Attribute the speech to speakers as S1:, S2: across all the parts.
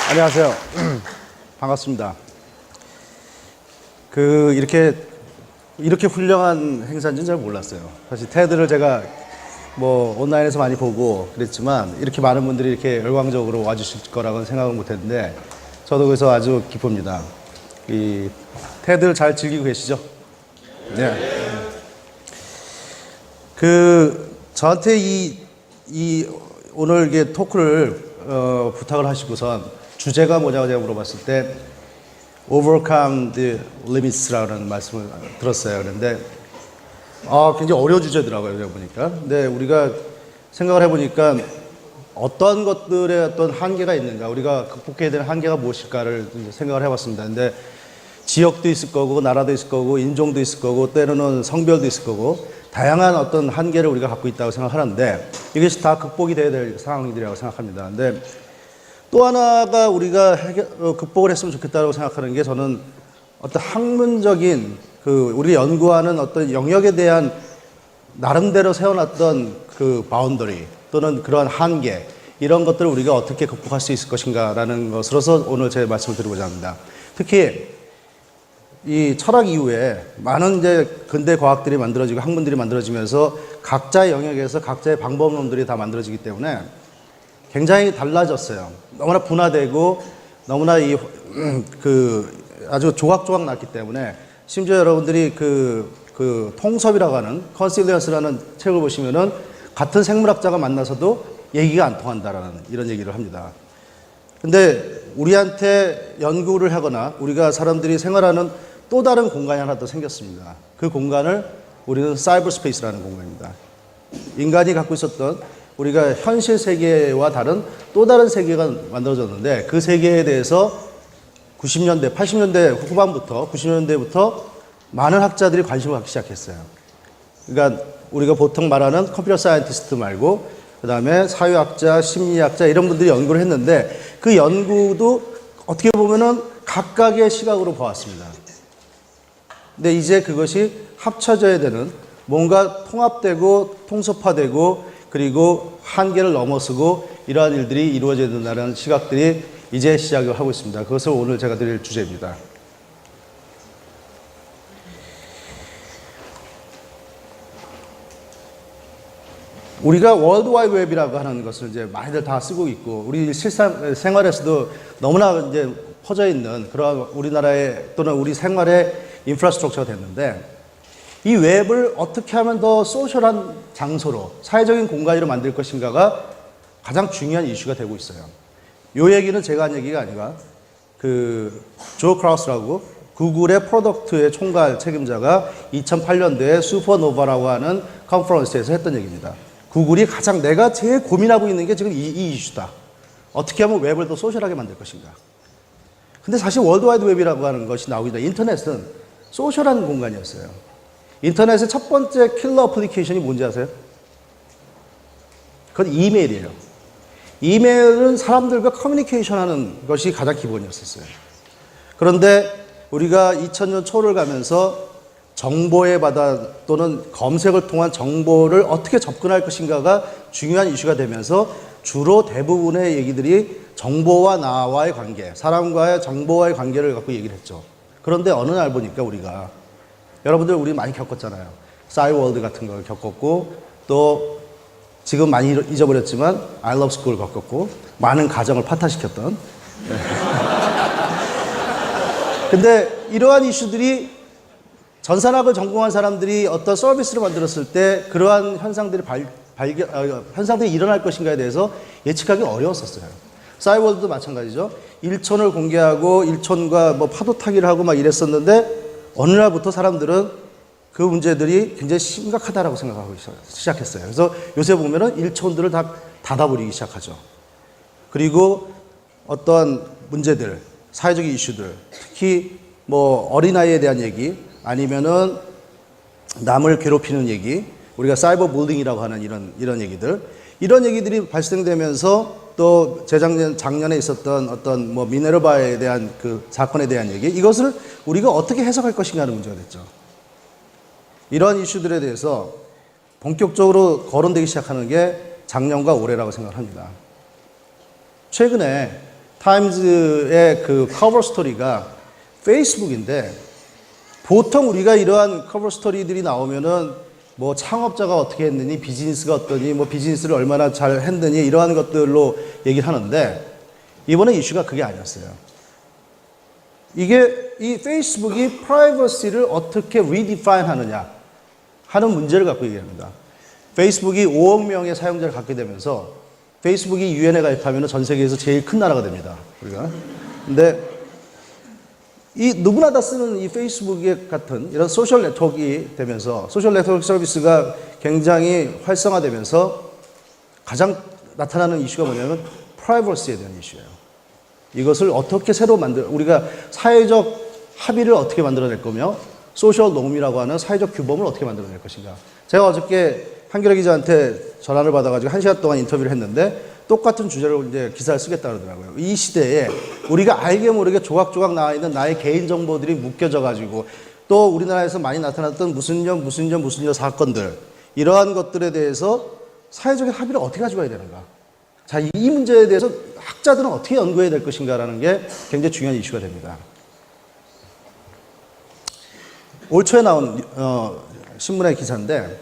S1: 안녕하세요. 반갑습니다. 이렇게 훌륭한 행사인지는 잘 몰랐어요. 사실 테드를 제가 온라인에서 많이 보고 그랬지만 이렇게 많은 분들이 이렇게 열광적으로 와주실 거라고는 생각을 못했는데 저도 그래서 아주 기쁩니다. 이 테드를 잘 즐기고 계시죠? 네. 저한테 오늘 이게 토크를 부탁을 하시고선 주제가 뭐냐고 제가 물어봤을 때 Overcome the Limits라는 말씀을 들었어요. 그런데 굉장히 어려운 주제더라고요. 제가 보니까. 근데 우리가 생각을 해보니까 어떤 것들의 어떤 한계가 있는가, 우리가 극복해야 되는 한계가 무엇일까를 생각을 해봤습니다. 근데 지역도 있을 거고, 나라도 있을 거고, 인종도 있을 거고, 때로는 성별도 있을 거고, 다양한 어떤 한계를 우리가 갖고 있다고 생각하는데 이것이 다 극복이 돼야 될 상황들이라고 생각합니다. 근데 또 하나가 우리가 극복을 했으면 좋겠다고 생각하는 게 저는 어떤 학문적인 우리가 연구하는 어떤 영역에 대한 나름대로 세워놨던 바운더리 또는 그러한 한계 이런 것들을 우리가 어떻게 극복할 수 있을 것인가라는 것으로서 오늘 제 말씀을 드리고자 합니다. 특히 이 철학 이후에 많은 이제 근대 과학들이 만들어지고 학문들이 만들어지면서 각자의 영역에서 각자의 방법론들이 다 만들어지기 때문에 굉장히 달라졌어요. 너무나 분화되고 너무나 아주 조각조각 났기 때문에 심지어 여러분들이 통섭이라고 하는 컨실리언스라는 책을 보시면은 같은 생물학자가 만나서도 얘기가 안 통한다라는 이런 얘기를 합니다. 근데 우리한테 연구를 하거나 우리가 사람들이 생활하는 또 다른 공간이 하나 더 생겼습니다. 그 공간을 우리는 사이버 스페이스라는 공간입니다. 인간이 갖고 있었던 우리가 현실 세계와 다른 또 다른 세계가 만들어졌는데 그 세계에 대해서 90년대, 80년대 후반부터 90년대부터 많은 학자들이 관심을 갖기 시작했어요. 그러니까 우리가 보통 말하는 컴퓨터 사이언티스트 말고 그 다음에 사회학자, 심리학자 이런 분들이 연구를 했는데 그 연구도 어떻게 보면은 각각의 시각으로 보았습니다. 근데 이제 그것이 합쳐져야 되는 뭔가 통합되고 통섭화되고 그리고 한계를 넘어서고 이러한 일들이 이루어져야 된다는 시각들이 이제 시작을 하고 있습니다. 그것을 오늘 제가 드릴 주제입니다. 우리가 월드와이드 웹이라고 하는 것을 이제 많이들 다 쓰고 있고 우리 실상 생활에서도 너무나 이제 퍼져 있는 그런 우리나라의 또는 우리 생활의 인프라스트럭처가 됐는데 이 웹을 어떻게 하면 더 소셜한 장소로 사회적인 공간으로 만들 것인가가 가장 중요한 이슈가 되고 있어요. 이 얘기는 제가 한 얘기가 아니라 조 크라우스라고 구글의 프로덕트의 총괄 책임자가 2008년도에 슈퍼노바라고 하는 컨퍼런스에서 했던 얘기입니다. 구글이 내가 제일 고민하고 있는 게 지금 이 이슈다. 어떻게 하면 웹을 더 소셜하게 만들 것인가. 근데 사실 월드와이드 웹이라고 하는 것이 나오기 전에 인터넷은 소셜한 공간이었어요. 인터넷의 첫 번째 킬러 어플리케이션이 뭔지 아세요? 그건 이메일이에요. 이메일은 사람들과 커뮤니케이션 하는 것이 가장 기본이었었어요. 그런데 우리가 2000년 초를 가면서 정보의 바다 또는 검색을 통한 정보를 어떻게 접근할 것인가가 중요한 이슈가 되면서 주로 대부분의 얘기들이 정보와 나와의 관계, 사람과의 정보와의 관계를 갖고 얘기를 했죠. 그런데 어느 날 보니까 여러분들 우리 많이 겪었잖아요. 싸이월드 같은 걸 겪었고 또 지금 많이 잊어버렸지만 I love school 겪었고 많은 가정을 파탄시켰던 근데 이러한 이슈들이 전산학을 전공한 사람들이 어떤 서비스를 만들었을 때 그러한 현상들이 현상들이 일어날 것인가에 대해서 예측하기 어려웠었어요. 싸이월드도 마찬가지죠. 일촌을 공개하고 일촌과 파도 타기를 하고 막 이랬었는데 어느 날부터 사람들은 그 문제들이 굉장히 심각하다라고 생각하기 시작했어요. 그래서 요새 보면은 일촌들을 다 닫아버리기 시작하죠. 그리고 어떠한 문제들, 사회적인 이슈들, 특히 어린아이에 대한 얘기, 아니면은 남을 괴롭히는 얘기, 우리가 사이버 불링이라고 하는 이런 얘기들이 발생되면서 또 작년에 있었던 어떤 뭐 미네르바에 대한 그 사건에 대한 얘기, 이것을 우리가 어떻게 해석할 것인가 하는 문제가 됐죠. 이러한 이슈들에 대해서 본격적으로 거론되기 시작하는 게 작년과 올해라고 생각합니다. 최근에 타임즈의 그 커버 스토리가 페이스북인데, 보통 우리가 이러한 커버 스토리들이 나오면은 뭐 창업자가 어떻게 했느니, 비즈니스가 어떠니, 뭐 비즈니스를 얼마나 잘 했느니, 이러한 것들로 얘기를 하는데, 이번에 이슈가 그게 아니었어요. 이게 이 페이스북이 프라이버시를 어떻게 리디파인 하느냐 하는 문제를 갖고 얘기합니다. 페이스북이 5억 명의 사용자를 갖게 되면서 페이스북이 유엔에 가입하면 전 세계에서 제일 큰 나라가 됩니다. 우리가. 근데 이 누구나 다 쓰는 이 페이스북 같은 이런 소셜 네트워크가 되면서, 소셜 네트워크 서비스가 굉장히 활성화되면서 가장 나타나는 이슈가 뭐냐면 프라이버시에 대한 이슈예요. 이것을 어떻게 새로 우리가 사회적 합의를 어떻게 만들어낼 거며, 소셜 놈이라고 하는 사회적 규범을 어떻게 만들어낼 것인가. 제가 어저께 한겨레 기자한테 전화를 받아가지고 1시간 동안 인터뷰를 했는데, 똑같은 주제로 이제 기사를 쓰겠다 그러더라고요. 이 시대에 우리가 알게 모르게 조각조각 나와 있는 나의 개인 정보들이 묶여져가지고, 또 우리나라에서 많이 나타났던 무슨 년 사건들, 이러한 것들에 대해서 사회적인 합의를 어떻게 가져가야 되는가. 자, 이 문제에 대해서 학자들은 어떻게 연구해야 될 것인가라는 게 굉장히 중요한 이슈가 됩니다. 올 초에 나온 신문의 기사인데,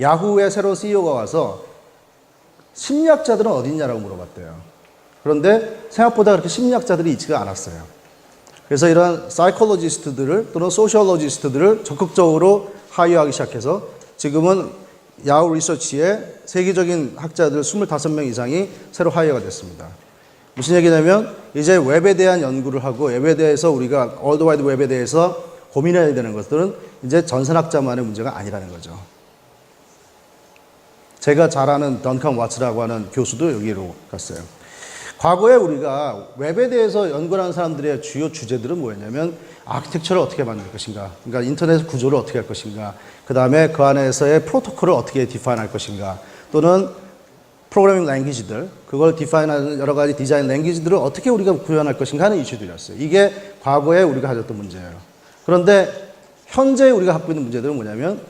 S1: 야후의 새로운 CEO가 와서 심리학자들은 어디 있냐라고 물어봤대요. 그런데 생각보다 그렇게 심리학자들이 있지가 않았어요. 그래서 이런 사이콜로지스트들을 또는 소셜로지스트들을 적극적으로 하이어하기 시작해서 지금은 야후 리서치에 세계적인 학자들 25명 이상이 새로 하이어가 됐습니다. 무슨 얘기냐면, 이제 웹에 대한 연구를 하고 웹에 대해서 우리가 월드와이드 웹에 대해서 고민해야 되는 것들은 이제 전산학자만의 문제가 아니라는 거죠. 제가 잘 아는 던컨 와츠라고 하는 교수도 여기로 갔어요. 과거에 우리가 웹에 대해서 연구하는 사람들의 주요 주제들은 뭐였냐면, 아키텍처를 어떻게 만들 것인가, 그러니까 인터넷 구조를 어떻게 할 것인가, 그 다음에 그 안에서의 프로토콜을 어떻게 디파인 할 것인가, 또는 프로그래밍 랭귀지들, 그걸 디파인하는 여러 가지 디자인 랭귀지들을 어떻게 우리가 구현할 것인가 하는 이슈들이었어요. 이게 과거에 우리가 가졌던 문제예요. 그런데 현재 우리가 갖고 있는 문제들은 뭐냐면,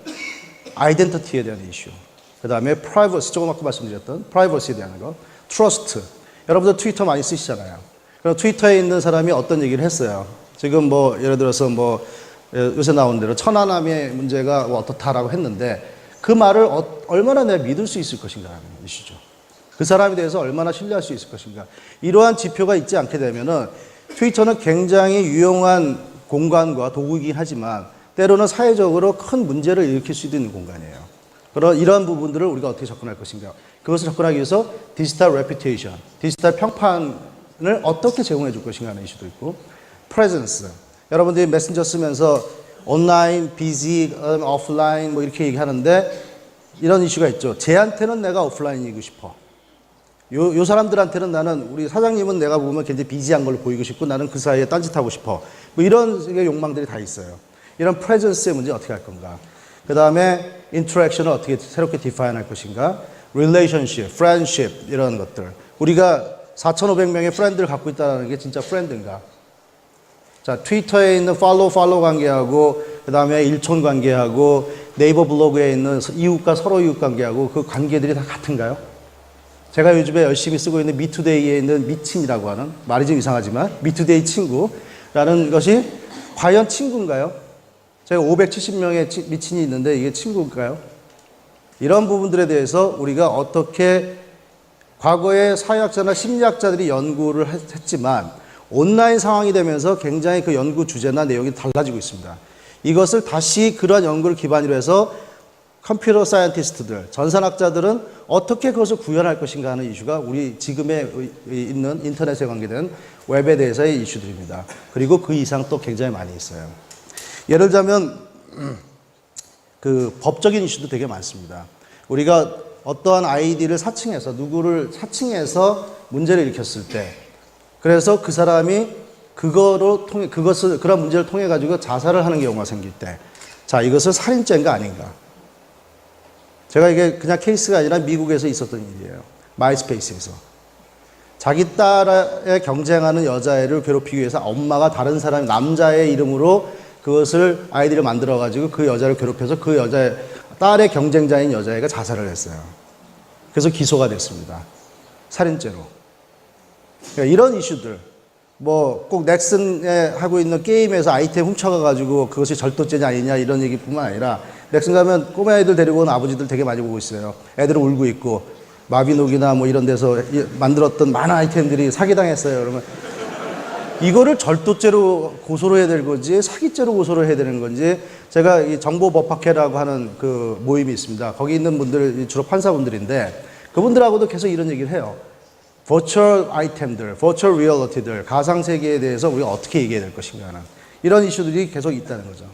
S1: 아이덴티티에 대한 이슈, 그 다음에 프라이버시, 조금 아까 말씀드렸던 프라이버시에 대한 거, 트러스트. 여러분들 트위터 많이 쓰시잖아요. 그럼 트위터에 있는 사람이 어떤 얘기를 했어요. 지금 뭐 예를 들어서 뭐 요새 나오는 대로 천안함의 문제가 어떻다라고 했는데, 그 말을 얼마나 내가 믿을 수 있을 것인가라는 이슈죠. 그 사람에 대해서 얼마나 신뢰할 수 있을 것인가. 이러한 지표가 있지 않게 되면은 트위터는 굉장히 유용한 공간과 도구이긴 하지만 때로는 사회적으로 큰 문제를 일으킬 수도 있는 공간이에요. 이러한 부분들을 우리가 어떻게 접근할 것인가. 그것을 접근하기 위해서 디지털 레퓨테이션, 디지털 평판을 어떻게 제공해 줄 것인가 하는 이슈도 있고, 프레젠스. 여러분들이 메신저 쓰면서 온라인, 비지, 오프라인 뭐 이렇게 얘기하는데, 이런 이슈가 있죠. 쟤한테는 내가 오프라인이고 싶어. 요 사람들한테는 나는, 우리 사장님은 내가 보면 굉장히 비지한 걸로 보이고 싶고, 나는 그 사이에 딴짓하고 싶어. 뭐 이런 식의 욕망들이 다 있어요. 이런 프레젠스의 문제 어떻게 할 건가. 그 다음에 인터랙션을 어떻게 새롭게 디파인 할 것인가. 릴레이션십, 프렌드십, 이런 것들. 우리가 4,500명의 프렌드를 갖고 있다는 게 진짜 프렌드인가. 자, 트위터에 있는 팔로우 관계하고, 그 다음에 일촌 관계하고, 네이버 블로그에 있는 이웃과 서로 이웃 관계하고, 그 관계들이 다 같은가요? 제가 요즘에 열심히 쓰고 있는 미투데이에 있는 미친이라고 하는, 말이 좀 이상하지만 미투데이 친구라는 것이 과연 친구인가요? 제가 570명의 미친이 있는데 이게 친구일까요? 이런 부분들에 대해서 우리가 어떻게, 과거에 사회학자나 심리학자들이 연구를 했지만 온라인 상황이 되면서 굉장히 그 연구 주제나 내용이 달라지고 있습니다. 이것을 다시 그러한 연구를 기반으로 해서 컴퓨터 사이언티스트들, 전산학자들은 어떻게 그것을 구현할 것인가 하는 이슈가 우리 지금에 있는 인터넷에 관계된 웹에 대해서의 이슈들입니다. 그리고 그 이상 또 굉장히 많이 있어요. 예를 들자면 그 법적인 이슈도 되게 많습니다. 우리가 어떠한 아이디를 사칭해서, 누구를 사칭해서 문제를 일으켰을 때, 그래서 그 사람이 그거로 통해, 그런 문제를 통해 가지고 자살을 하는 경우가 생길 때, 자, 이것은 살인죄인가 아닌가? 제가 이게 그냥 케이스가 아니라 미국에서 있었던 일이에요. 마이스페이스에서. 자기 딸에 경쟁하는 여자애를 괴롭히기 위해서 엄마가 다른 사람, 남자의 이름으로 그것을 아이디를 만들어가지고 그 여자를 괴롭혀서 그 여자의, 딸의 경쟁자인 여자애가 자살을 했어요. 그래서 기소가 됐습니다. 살인죄로. 그러니까 이런 이슈들, 뭐 꼭 넥슨에 하고 있는 게임에서 아이템 훔쳐가가지고 그것이 절도죄냐 아니냐 이런 얘기뿐만 아니라 넥슨 가면 꼬마 애들 데리고 온 아버지들 되게 많이 보고 있어요. 애들은 울고 있고 마비노기나 뭐 이런 데서 만들었던 많은 아이템들이 사기당했어요. 그러면 이거를 절도죄로 고소를 해야 될 건지 사기죄로 고소를 해야 되는 건지, 제가 이 정보법학회라고 하는 그 모임이 있습니다. 거기 있는 분들 주로 판사분들인데 그분들하고도 계속 이런 얘기를 해요. 버추얼 아이템들, 버추얼 리얼리티들, 가상세계에 대해서 우리가 어떻게 얘기해야 될 것인가 하는 이런 이슈들이 계속 있다는 거죠.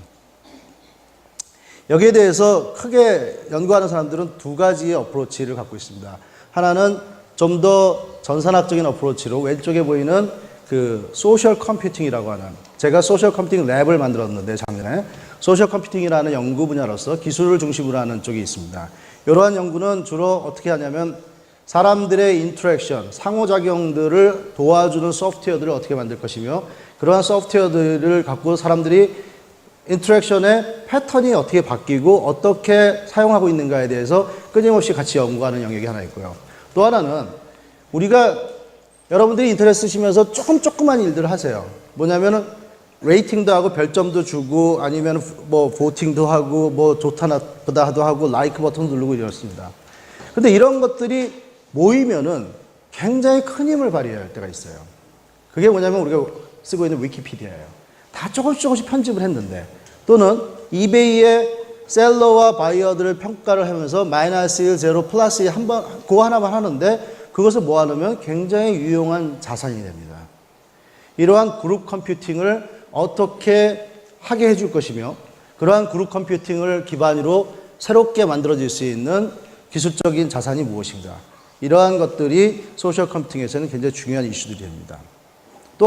S1: 여기에 대해서 크게 연구하는 사람들은 두 가지의 어프로치를 갖고 있습니다. 하나는 좀 더 전산학적인 어프로치로 왼쪽에 보이는 그 소셜 컴퓨팅이라고 하는, 제가 소셜 컴퓨팅 랩을 만들었는데 작년에 소셜 컴퓨팅이라는 연구 분야로서 기술을 중심으로 하는 쪽이 있습니다. 이러한 연구는 주로 어떻게 하냐면 사람들의 인터랙션, 상호작용들을 도와주는 소프트웨어들을 어떻게 만들 것이며 그러한 소프트웨어들을 갖고 사람들이 인터랙션의 패턴이 어떻게 바뀌고 어떻게 사용하고 있는가에 대해서 끊임없이 같이 연구하는 영역이 하나 있고요. 또 하나는 우리가 여러분들이 인터넷 쓰시면서 조그만 일들을 하세요. 뭐냐면은 레이팅도 하고 별점도 주고 아니면 뭐 보팅도 하고 뭐 좋다 나쁘다도 하고 라이크 버튼 누르고 이렇습니다. 근데 이런 것들이 모이면은 굉장히 큰 힘을 발휘할 때가 있어요. 그게 뭐냐면 우리가 쓰고 있는 위키피디아예요. 다 조금씩 편집을 했는데, 또는 이베이의 셀러와 바이어들을 평가를 하면서 마이너스 1, 제로, 플러스 1 한번 그거 하나만 하는데 그것을 모아놓으면 굉장히 유용한 자산이 됩니다. 이러한 그룹 컴퓨팅을 어떻게 하게 해줄 것이며 그러한 그룹 컴퓨팅을 기반으로 새롭게 만들어질 수 있는 기술적인 자산이 무엇인가, 이러한 것들이 소셜 컴퓨팅에서는 굉장히 중요한 이슈들이 됩니다.